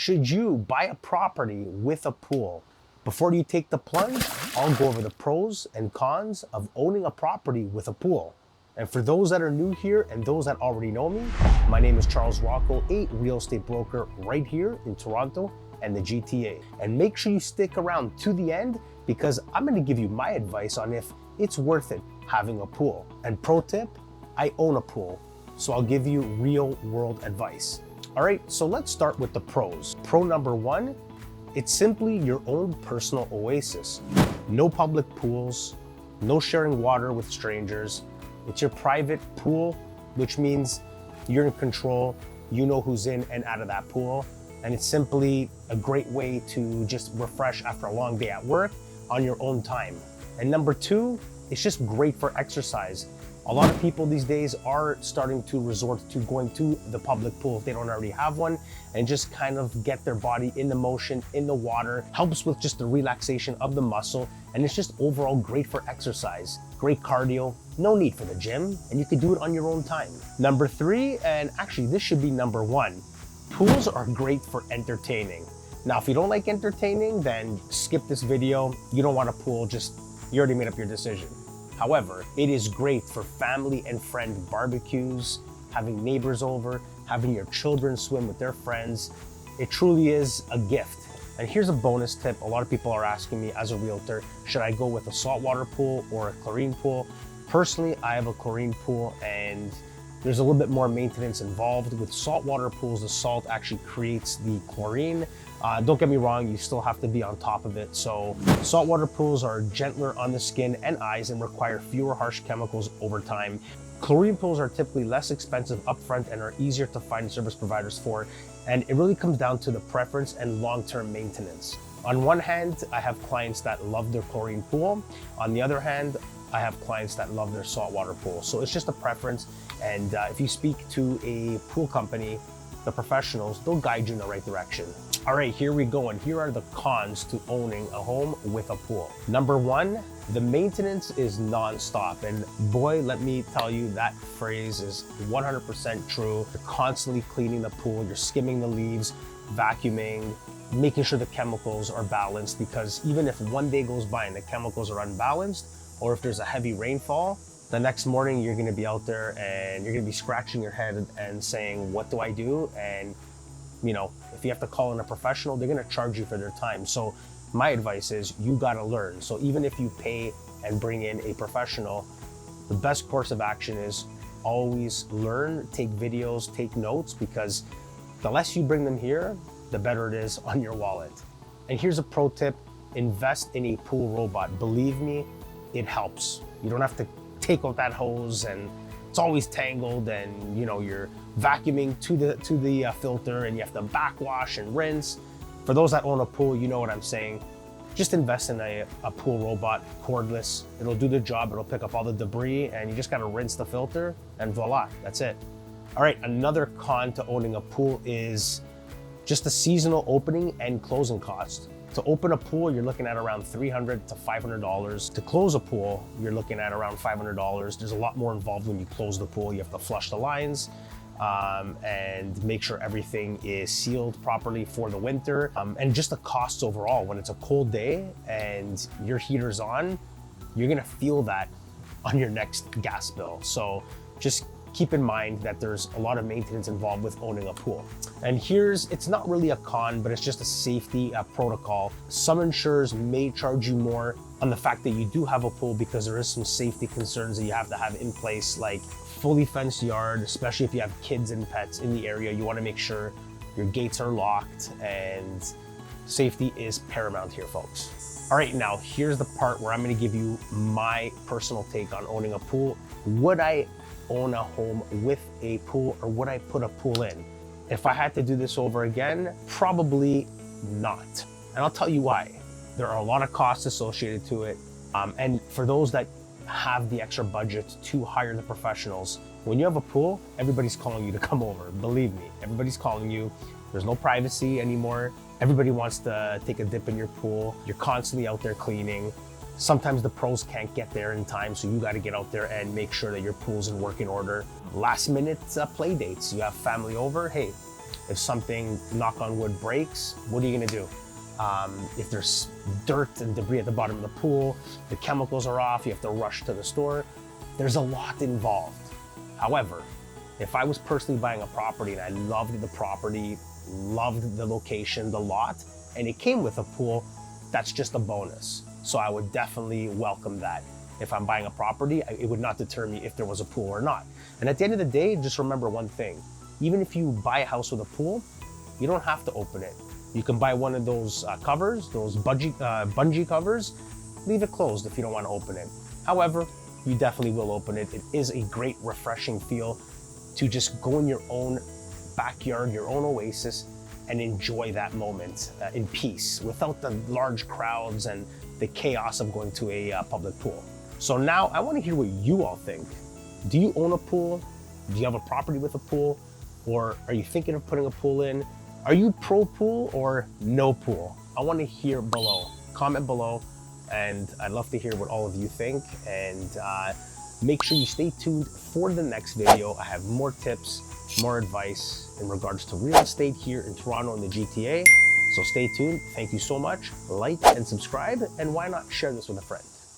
Should you buy a property with a pool? Before you take the plunge, I'll go over the pros and cons of owning a property with a pool. And for those that are new here and those that already know me, my name is Charles Rocco, a real estate broker right here in Toronto and the GTA. And make sure you stick around to the end because I'm gonna give you my advice on if it's worth it having a pool. And pro tip, I own a pool, so I'll give you real world advice. All right, so let's start with the pros. Pro number one, it's simply your own personal oasis. No public pools, no sharing water with strangers. It's your private pool, which means you're in control. You know who's in and out of that pool. And it's simply a great way to just refresh after a long day at work on your own time. And number two, it's just great for exercise. A lot of people these days are starting to resort to going to the public pool if they don't already have one and just kind of get their body in the motion, in the water, helps with just the relaxation of the muscle, and it's just overall great for exercise. Great cardio, no need for the gym, and you can do it on your own time. Number three, and actually this should be number one, pools are great for entertaining. Now, if you don't like entertaining, then skip this video. You don't want a pool, you already made up your decision. However, it is great for family and friend barbecues, having neighbors over, having your children swim with their friends. It truly is a gift. And here's a bonus tip. A lot of people are asking me as a realtor, should I go with a saltwater pool or a chlorine pool? Personally, I have a chlorine pool and there's a little bit more maintenance involved. With saltwater pools, the salt actually creates the chlorine. Don't get me wrong, you still have to be on top of it. So saltwater pools are gentler on the skin and eyes and require fewer harsh chemicals over time. Chlorine pools are typically less expensive upfront and are easier to find service providers for. And it really comes down to the preference and long-term maintenance. On one hand, I have clients that love their chlorine pool. On the other hand, I have clients that love their saltwater pool. So it's just a preference. And if you speak to a pool company, the professionals, they'll guide you in the right direction. All right, here we go. And here are the cons to owning a home with a pool. Number one, the maintenance is nonstop. And boy, let me tell you, that phrase is 100% true. You're constantly cleaning the pool, you're skimming the leaves, vacuuming, making sure the chemicals are balanced, because even if one day goes by and the chemicals are unbalanced, or if there's a heavy rainfall, the next morning you're gonna be out there and you're gonna be scratching your head and saying, what do I do? And you know, if you have to call in a professional, they're gonna charge you for their time. So my advice is you gotta learn. So even if you pay and bring in a professional, the best course of action is always learn, take videos, take notes, because the less you bring them here, the better it is on your wallet. And here's a pro tip, invest in a pool robot. Believe me, it helps. You don't have to take out that hose and it's always tangled, and you know you're vacuuming to the filter and you have to backwash and rinse. For those that own a pool, you know what I'm saying. Just invest in a pool robot, cordless. It'll do the job, it'll pick up all the debris and you just gotta rinse the filter and voila, that's it. All right, another con to owning a pool is just the seasonal opening and closing cost. To open a pool, you're looking at around $300 to $500. To close a pool, you're looking at around $500. There's a lot more involved when you close the pool. You have to flush the lines and make sure everything is sealed properly for the winter. And just the costs overall, when it's a cold day and your heater's on, you're gonna feel that on your next gas bill. So just keep in mind that there's a lot of maintenance involved with owning a pool. And it's not really a con, but it's just a safety protocol. Some insurers may charge you more on the fact that you do have a pool because there is some safety concerns that you have to have in place, like fully fenced yard, especially if you have kids and pets in the area. You wanna make sure your gates are locked, and safety is paramount here, folks. All right, now here's the part where I'm gonna give you my personal take on owning a pool. Would I own a home with a pool, or would I put a pool in? If I had to do this over again, probably not. And I'll tell you why. There are a lot of costs associated to it. And for those that have the extra budget to hire the professionals, when you have a pool, everybody's calling you to come over. Believe me, everybody's calling you. There's no privacy anymore. Everybody wants to take a dip in your pool. You're constantly out there cleaning. Sometimes the pros can't get there in time, so you got to get out there and make sure that your pool's in working order. Last minute play dates. You have family over. Hey, If something, knock on wood, breaks, what are you gonna do? If there's dirt and debris at the bottom of the pool, the chemicals are off, you have to rush to the store. There's a lot involved. However, if I was personally buying a property and I loved the property, loved the location, the lot, and it came with a pool, that's just a bonus. So I would definitely welcome that. If I'm buying a property, it would not deter me if there was a pool or not. And at the end of the day, just remember one thing. Even if you buy a house with a pool, you don't have to open it. You can buy one of those covers, those bungee covers, leave it closed if you don't want to open it. However, you definitely will open it. It is a great refreshing feel to just go in your own backyard, your own oasis, and enjoy that moment in peace without the large crowds and the chaos of going to a public pool. So now I want to hear what you all think. Do you own a pool? Do you have a property with a pool? Or are you thinking of putting a pool in? Are you pro pool or no pool? I want to hear below. Comment below, and I'd love to hear what all of you think. And make sure you stay tuned for the next video. I have more tips, more advice in regards to real estate here in Toronto and the GTA. So stay tuned. Thank you so much. Like and subscribe, and why not share this with a friend?